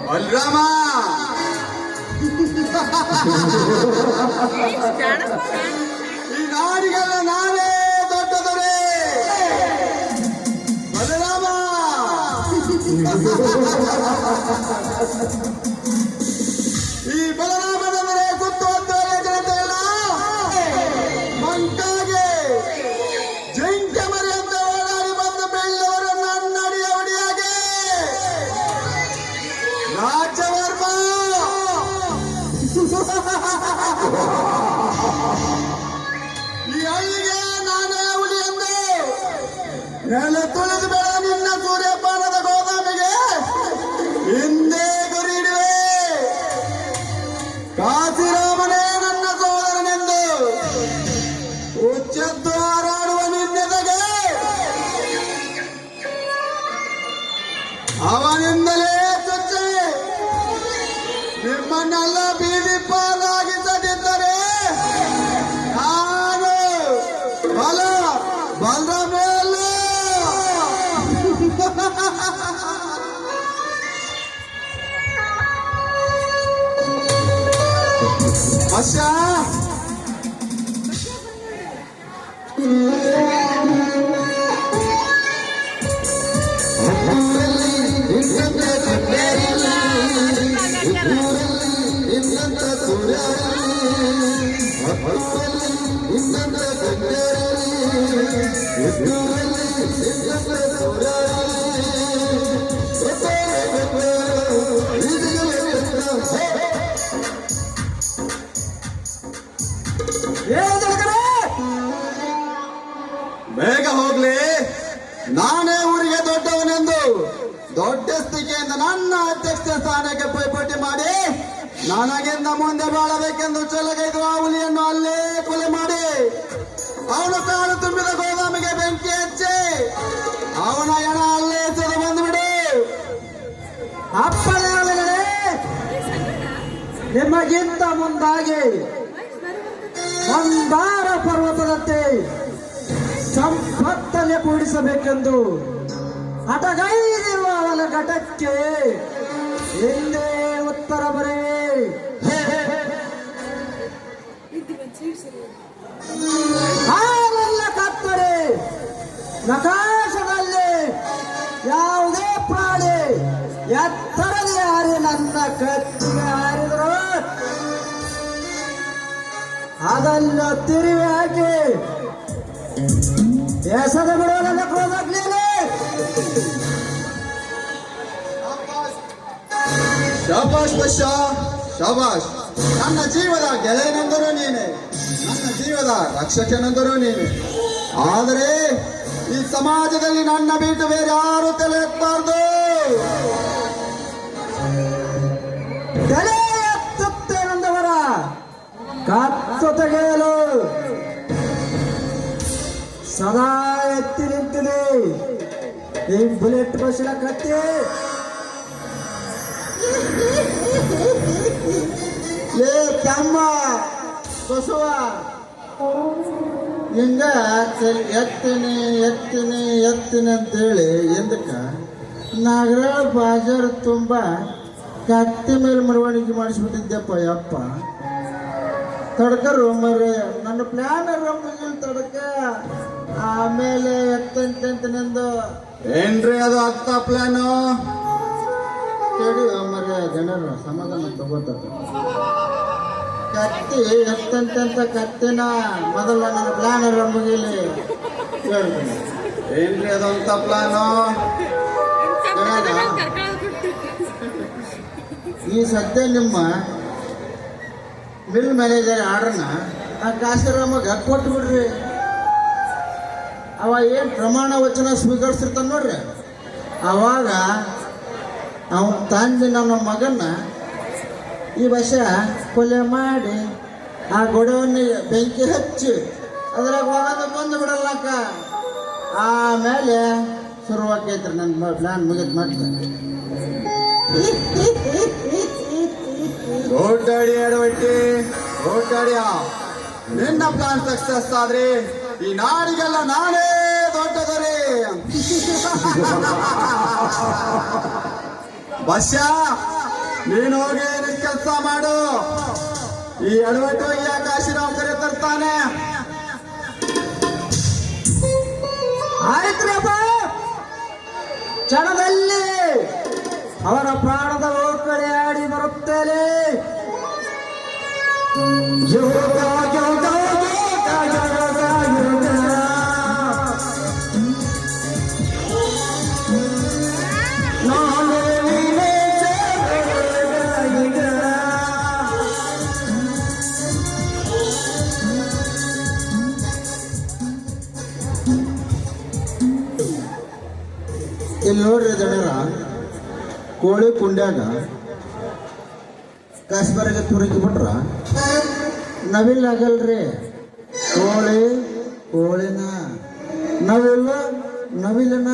ಬಲರಾಮ ಈ ನಾಡಿಗೆಲ್ಲ ನಾವೇ ದೊಡ್ಡ ದೊರೆ ಬಲರಾಮ. ಈ ಬಲರಾಮನೆಂದರೆ ಸುತ್ತುವರಿದ ಜನತೆ ಎಲ್ಲ ಮಂಕಾಗೆ ಜಿಂಕೆ ಮರಿಯಂತೆ ಓಡಾಡಿ ಬಂದು ಬೆಳ್ಳವರು ನನ್ನಡಿಯ ಒಡಿಯಾಗೆ ರಾಜವರ್ಮ ಈ ಹಳ್ಳಿಗೆ ನಾನೇ ಹುಲಿ ಎಂದು ನೆಲ ತುಳಿದು ಬೆಳೆದ ನಿನ್ನ ಸೂರ್ಯಪಾನದ ಗೋದಾಮಿಗೆ ಹಿಂದೆ ಗುರಿ ಇಡುವೆ. ಕಾಸಿರಾಮನೇ ನನ್ನ ಸೋದರನೆಂದು ಉಚ್ಚೆದ್ದು ಹಾರಾಡುವ ನಿನ್ನೆದಗೆ ಅವನಿಂದಲೇ ಚುಚ್ಚೆ ನಿಮ್ಮನ್ನೆಲ್ಲ ಬೀದಿ ಪಾಲಾಗಿಸದಿದ್ದರೆ ನಾನು ಬಲರಾಮ ಅಲ್ಲ. ಅಶ್ಯ ಬೇಗ ಹೋಗ್ಲಿ. ನಾನೇ ಊರಿಗೆ ದೊಡ್ಡವನೆಂದು ದೊಡ್ಡಸ್ತಿಕೆಯಿಂದ ನನ್ನ ಅಧ್ಯಕ್ಷ ಸ್ಥಾನಕ್ಕೆ ಪೈಪೋಟಿ ಮಾಡಿ ನನಗಿಂತ ಮುಂದೆ ಬಾಳಬೇಕೆಂದು ಚೆಲಗೈದು ಆ ಹುಲಿಯನ್ನು ಅಲ್ಲೇ ಕೊಲೆ ಮಾಡಿ ಅವನು ಕಾಲು ತುಂಬಿದ ಗೋದಾಮಿಗೆ ಬೆಂಕಿ ಹಚ್ಚಿ ಅವನ ಹೆಣ ಅಲ್ಲೇ ಎಸೆದು ಬಂದುಬಿಡು. ಅಪ್ಪನಾಗಲೇ ನಿಮಗಿಂತ ಮುಂದಾಗಿ ಮಂದಾರ ಪರ್ವತದಂತೆ ಸಂಪತ್ತನ್ನೇ ಕೂಡಿಸಬೇಕೆಂದು ಹಠಗೈದಿರುವ ಅವನ ಘಟಕ್ಕೆ ಹಿಂದೆ ಉತ್ತರ ಬರೇ. ಹಾಲೆಲ್ಲ ಕತ್ತರೆ ನಕಾಶದಲ್ಲಿ ಯಾವುದೇ ಪ್ರಾಣಿ ಎತ್ತರದಲ್ಲಿ ಹಾರಿ ನನ್ನ ಕತ್ತಿಗೆ ಹಾರಿದರು ಅದನ್ನು ತಿರುವಿ ಹಾಕಿ ಎಸೆದ ಬಿಡುವುದನ್ನು ಕ್ರೋಧಾಗ್ಲಿಲ್ಲ. ಶಾಬಾಷ್ ಬಶ್ಯ ಶಾಬಾಷ್. ನನ್ನ ಜೀವದ ಗೆಳೆಯನೆಂದರೂ ನೀನೆ, ನನ್ನ ಜೀವದ ರಕ್ಷಕನೆಂದರೂ ನೀನೆ. ಆದರೆ ಈ ಸಮಾಜದಲ್ಲಿ ನನ್ನ ಬಿಟ್ಟು ಬೇರೆ ಯಾರು ತಲೆ ಎತ್ತಬಾರ್ದು. ತಲೆ ಎತ್ತುತ್ತೇನೆಂದವರ ಕತ್ತು ತೆಗೆಯಲು ಸದಾ ಎತ್ತಿ ನಿಂತಿದೆ. ಈ ಬುಲೆಟ್ ಬಸ್ಸಿನ ಕತ್ತಿ ಲೇ ತಮ್ಮ ಬಸವ ಹಿಂಗ ಎತ್ತೀನಿ ಎತ್ತೀನಿ ಎತ್ತೀನಿ ಅಂತೇಳಿ ಎಂದಕ್ಕ ನಾಗರಾಳ ಬಾಜಾರ್ ತುಂಬ ಕತ್ತಿ ಮೇಲೆ ಮೆರವಣಿಗೆ ಮಾಡಿಸ್ಬಿಟ್ಟಿದ್ದೆಪ್ಪ ಯಪ್ಪ ತಡ್ಕರು ಮರೆ ನನ್ನ ಪ್ಲಾನ್ ರಂಗಿಲ್ ತಡಕ ಆಮೇಲೆ ಎತ್ತಂತಂತನೆಂದು ಏನ್ರಿ ಅದು ಅತ್ತ ಪ್ಲಾನು? ಕೇಳಿ ಮರೆ ಜನರು ಸಮಾಧಾನ ತಗೋತಾರೆ ಕತ್ತಿ ಎತ್ತಂತ ಕತ್ತಿನ ಮೊದಲ ನನ್ನ ಪ್ಲಾನ್ ರಂಗಿಲಿ ಹೇಳ್ತೀನಿ ಏನ್ರಿ ಅದು ಅಂತ ಪ್ಲಾನು? ಈ ಸದ್ಯ ನಿಮ್ಮ ಮಿಲ್ ಮ್ಯಾನೇಜರ್ ಆರ್ಡರ್ನ ಆ ಕಾಶಿರಾಮಗೆ ಕೊಟ್ಟು ಬಿಡ್ರಿ. ಅವ ಏನು ಪ್ರಮಾಣ ವಚನ ಸ್ವೀಕರಿಸಿರ್ತಾನೆ ನೋಡ್ರಿ, ಅವಾಗ ಅವನ ತಂದೆ ನನ್ನ ಮಗನ್ನ ಈ ವರ್ಷ ಕೊಲೆ ಮಾಡಿ ಆ ಗೊಡವನ್ನಿಗೆ ಬೆಂಕಿ ಹಚ್ಚಿ ಅದ್ರಾಗ ಹೋಗೋದು ಬಂದು ಬಿಡಲ್ಲಕ್ಕ. ಆಮೇಲೆ ಶುರುವಾಕೈತ್ರಿ ನನ್ನ ಪ್ಲಾನ್ ಮುಗಿದ್ ಮಾಡ್ತಾರೆ. ದೊಡ್ಡಡಿ ಎಡವಟ್ಟಿ ದೊಡ್ಡಡಿಯ ನಿನ್ನ ಪ್ಲಾನ್ ಸಕ್ಸಸ್ ಆದ್ರೆ ಈ ನಾಡಿಗೆಲ್ಲ ನಾನೇ ದೊಡ್ಡದರಿ. ಬಸ್ಯ ನೀನು ಹೋಗಿ ನಿನ್ ಕೆಲಸ ಮಾಡು. ಈ ಎಡವಟ್ಟು ಈ ಕಾಶಿರಾವ್ ಕರೆ ತರ್ತಾನೆ. ಆಯ್ತ್ರಪ್ಪ, ಕ್ಷಣದಲ್ಲಿ ಅವರ ಪ್ರಾಣದ ಓಕಳೆ ಆಡಿ ಬರುತ್ತೇನೆ. ಯೋಗ, ಯೋಗ, ಯೋಗ, ಯೋಗ, ಯೋಗ. ನಾನೇ ನೀನೇ ಜಗ. ಇಲ್ಲಿ ನೋಡ್ರಿ ಜನರ ಕೋಳಿ ಕುಂಡ್ಯಾಗ ಕಾಶ್ಮೀರಿಗೆ ತುರುಕಿ ಬಿಟ್ರ ನವಿಲ್ ಆಗಲ್ರಿ. ಕೋಳಿನ ನವಿಲು ನವಿಲನ